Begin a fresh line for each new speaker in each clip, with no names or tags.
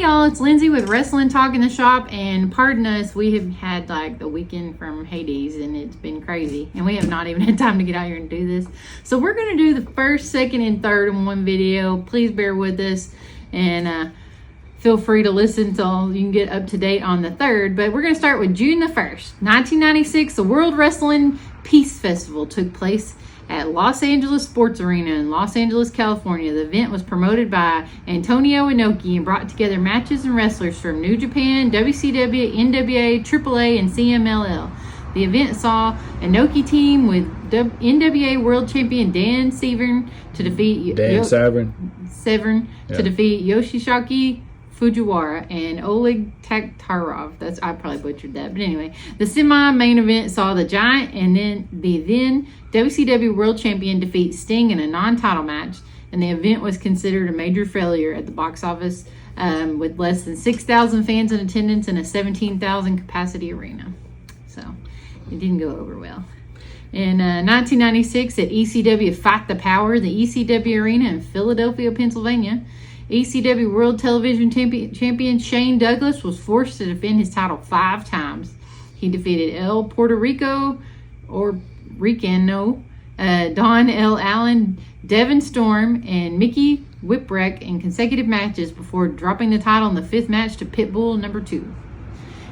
y'all, it's Lindsay with Wrestling Talk in the Shop, and pardon us, we have had like the weekend from Hades, and it's been crazy, and we have not even had time to get out here and do this. So we're going to do the first, second, and third in one video. Please bear with us, and feel free to listen so you can get up to date on the third. But we're going to start with June the 1st. 1996, the World Wrestling Peace Festival took place at Los Angeles Sports Arena in Los Angeles, California. The event was promoted by Antonio Inoki and brought together matches and wrestlers from New Japan, WCW, NWA, AAA, and CMLL. The event saw Inoki team with NWA World Champion Dan Severn to defeat Severn to defeat Yoshiaki Fujiwara and Oleg Taktarov. I probably butchered that, but anyway, the semi-main event saw the Giant and then WCW World Champion defeat Sting in a non-title match, and the event was considered a major failure at the box office with less than 6,000 fans in attendance in a 17,000 capacity arena. So it didn't go over well. In 1996 at ECW Fight the Power, the ECW Arena in Philadelphia, Pennsylvania, ECW World Television Champion Shane Douglas was forced to defend his title 5 times. He defeated El Puerto Rico, or Ricano, Don L. Allen, Devin Storm, and Mickey Whipwreck in consecutive matches before dropping the title in the 5th match to Pitbull number 2.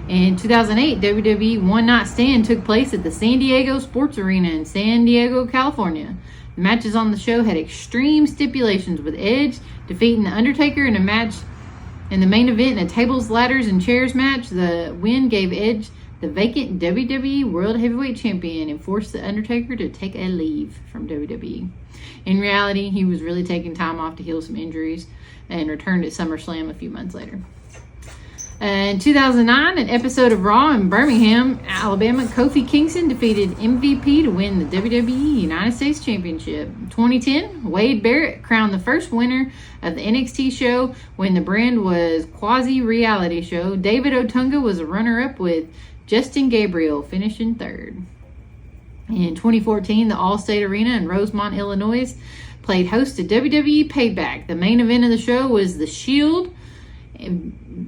In 2008, WWE One Night Stand took place at the San Diego Sports Arena in San Diego, California. The matches on the show had extreme stipulations, with Edge defeating The Undertaker in a match in the main event in a tables, ladders, and chairs match. The win gave Edge the vacant WWE World Heavyweight Champion and forced The Undertaker to take a leave from WWE. In reality, he was really taking time off to heal some injuries and returned at SummerSlam a few months later. In 2009, an episode of Raw in Birmingham, Alabama, Kofi Kingston defeated MVP to win the WWE United States Championship. 2010, Wade Barrett crowned the first winner of the NXT show when the brand was quasi-reality show. David Otunga was a runner-up with Justin Gabriel finishing 3rd. In 2014, the Allstate Arena in Rosemont, Illinois, played host to WWE Payback. The main event of the show was The Shield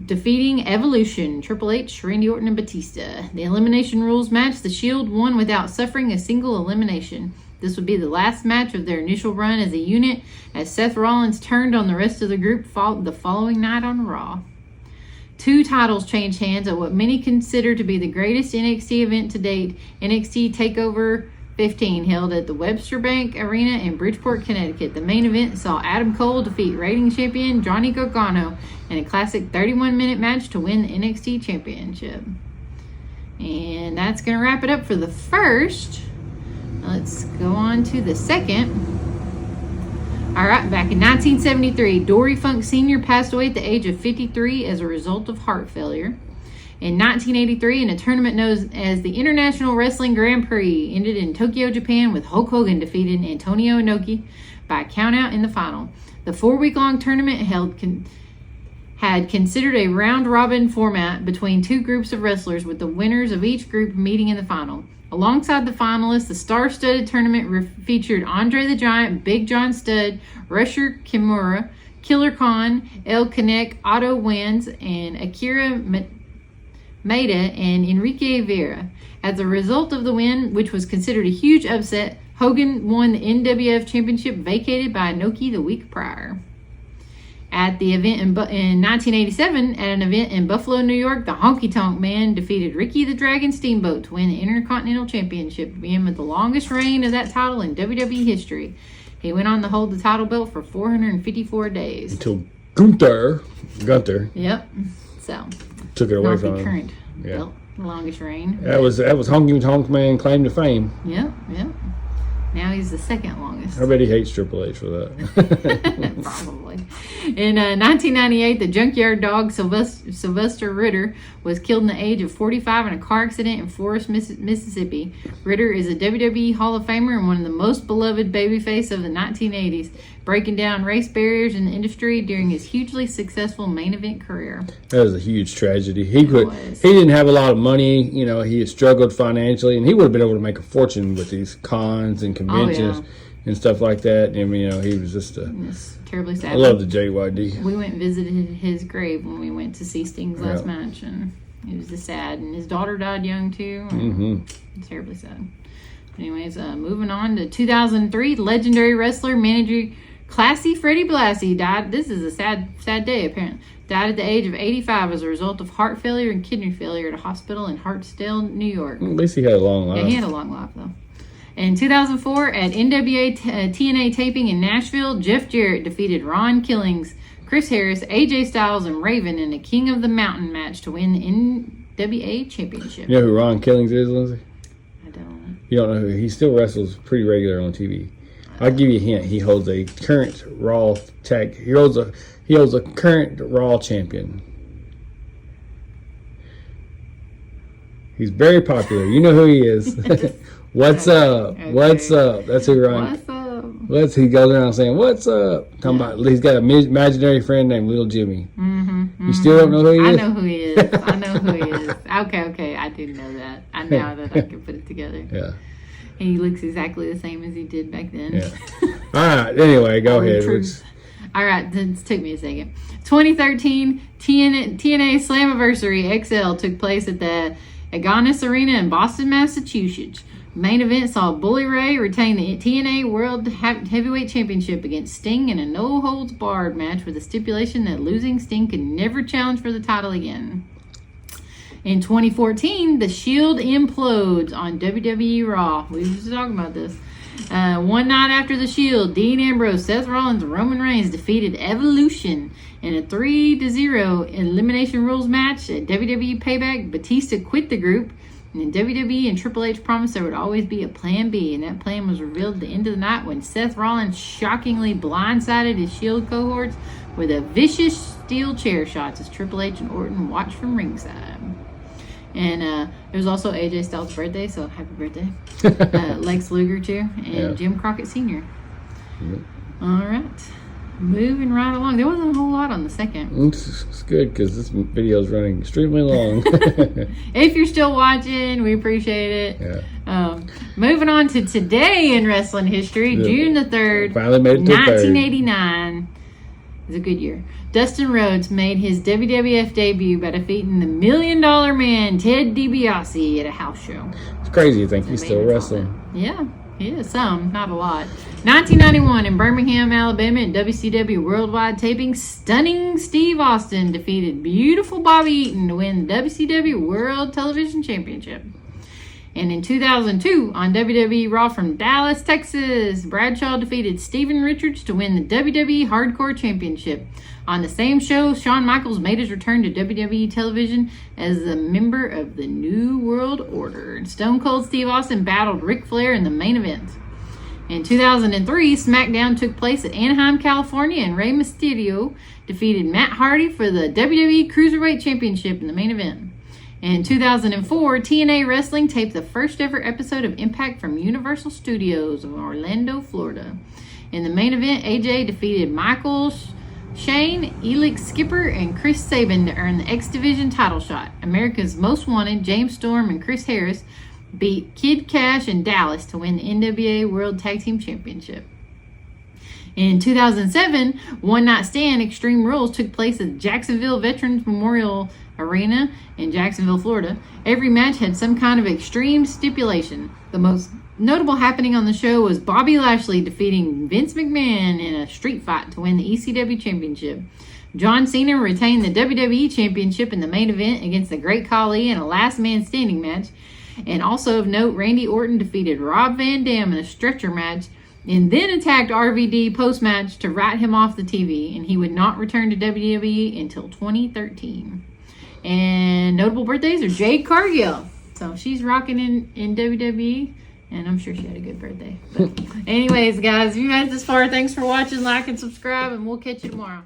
defeating Evolution, Triple H, Randy Orton, and Batista. The elimination rules match, The Shield won without suffering a single elimination. This would be the last match of their initial run as a unit, as Seth Rollins turned on the rest of the group the following night on Raw. 2 titles changed hands at what many consider to be the greatest NXT event to date, NXT TakeOver 15, held at the Webster Bank Arena in Bridgeport, Connecticut. The main event saw Adam Cole defeat ratings champion Johnny Gargano in a classic 31-minute match to win the NXT Championship. And that's going to wrap it up for the first. Let's go on to the second. All right, back in 1973, Dory Funk Sr. passed away at the age of 53 as a result of heart failure. In 1983, in a tournament known as the International Wrestling Grand Prix, ended in Tokyo, Japan, with Hulk Hogan defeating Antonio Inoki by countout in the final. The 4-week-long tournament had considered a round-robin format between 2 groups of wrestlers, with the winners of each group meeting in the final. Alongside the finalists, the star-studded tournament featured Andre the Giant, Big John Studd, Rusher Kimura, Killer Khan, El Kanek, Otto Wins, and Akira Maeda and Enrique Vera. As a result of the win, which was considered a huge upset, Hogan won the NWF Championship vacated by Inoki the week prior. At the event in 1987, at an event in Buffalo, New York, the Honky Tonk Man defeated Ricky the Dragon Steamboat to win the Intercontinental Championship, being with the longest reign of that title in WWE history. He went on to hold the title belt for 454 days.
Until Gunther.
Yep. So
took it away from
the
him.
Current belt, the longest reign.
That was Honky Tonk Man claim to fame.
Yep. Now he's the second longest.
I bet he hates Triple H for that.
Probably. In 1998, the junkyard dog Sylvester Ritter was killed in the age of 45 in a car accident in Forest, Mississippi. Ritter is a WWE Hall of Famer and one of the most beloved babyface of the 1980s, breaking down race barriers in the industry during his hugely successful main event career.
That was a huge tragedy. He didn't have a lot of money. He had struggled financially, and he would have been able to make a fortune with these cons and conventions. and stuff like that. And he was just
It's terribly sad.
I love the JYD.
We went and visited his grave when we went to see Sting's last match, and it was just sad. And his daughter died young too. It's terribly sad. Anyways, moving on to 2003, legendary wrestler, manager, Classy Freddie Blassie died. This is a sad day, apparently. Died at the age of 85 as a result of heart failure and kidney failure at a hospital in Hartsdale, New York.
At least he had a long life.
Yeah, he had a long life, though. In 2004, at NWA TNA taping in Nashville, Jeff Jarrett defeated Ron Killings, Chris Harris, AJ Styles, and Raven in a King of the Mountain match to win the NWA Championship.
You know who Ron Killings is, Lindsay?
I don't.
You don't know who? He still wrestles pretty regular on TV. I'll give you a hint. He holds a current Raw tag. He holds a current Raw champion. He's very popular. You know who he is. What's up? Okay. What's up? That's who Ron. What's up? He goes around saying, "What's up?" Talking about he's got an imaginary friend named Little Jimmy. You still don't know who he is?
I know who he is. I know who he is. Okay. I didn't know that. Now that I can put it together.
Yeah.
He looks exactly the same as he did back then.
Yeah. All right. Anyway, go ahead.
All right. This took me a second. 2013 TNA Slammiversary XL took place at the Agganis Arena in Boston, Massachusetts. Main event saw Bully Ray retain the TNA World Heavyweight Championship against Sting in a no-holds-barred match with a stipulation that losing Sting could never challenge for the title again. In 2014, The Shield implodes on WWE Raw. We were just talking about this. One night after The Shield, Dean Ambrose, Seth Rollins, and Roman Reigns defeated Evolution in a 3-0 Elimination Rules match at WWE Payback. Batista quit the group, and WWE and Triple H promised there would always be a plan B, and that plan was revealed at the end of the night when Seth Rollins shockingly blindsided his Shield cohorts with a vicious steel chair shots as Triple H and Orton watched from ringside. And it was also AJ Styles' birthday, so happy birthday. Lex Luger, too, and Jim Crockett Sr. All right. Moving right along. There wasn't a whole lot on the second.
It's good because this video is running extremely long.
If you're still watching, we appreciate it. Yeah. Moving on to today in wrestling history, June the 3rd,
finally made it to
1989. It was a good year. Dustin Rhodes made his WWF debut by defeating the $1 Million Man, Ted DiBiase, at a house show.
It's crazy to think he's still wrestling.
Yeah, he is. Some, not a lot. 1991 in Birmingham, Alabama, in WCW Worldwide taping, Stunning Steve Austin defeated Beautiful Bobby Eaton to win the WCW World Television Championship. And in 2002, on WWE Raw from Dallas, Texas, Bradshaw defeated Steven Richards to win the WWE Hardcore Championship. On the same show, Shawn Michaels made his return to WWE television as a member of the New World Order. And Stone Cold Steve Austin battled Ric Flair in the main event. In 2003, SmackDown took place at Anaheim, California, and Rey Mysterio defeated Matt Hardy for the WWE Cruiserweight Championship in the main event. In 2004, TNA Wrestling taped the first ever episode of Impact from Universal Studios of Orlando, Florida. In the main event, AJ defeated Michael Shane, Elix Skipper, and Chris Sabin to earn the X Division title shot. America's Most Wanted, James Storm and Chris Harris beat Kid Cash and Dallas to win the NWA World Tag Team Championship. In 2007, One Night Stand Extreme Rules took place at Jacksonville Veterans Memorial Arena in Jacksonville, Florida. Every match had some kind of extreme stipulation. The most notable happening on the show was Bobby Lashley defeating Vince McMahon in a street fight to win the ECW Championship. John Cena retained the WWE Championship in the main event against the Great Khali in a last man standing match. And also of note, Randy Orton defeated Rob Van Dam in a stretcher match and then attacked RVD post-match to write him off the TV, and he would not return to WWE until 2013. And notable birthdays are Jade Cargill. So she's rocking in WWE, and I'm sure she had a good birthday. But anyways, guys, if you made it this far, thanks for watching, like, and subscribe, and we'll catch you tomorrow.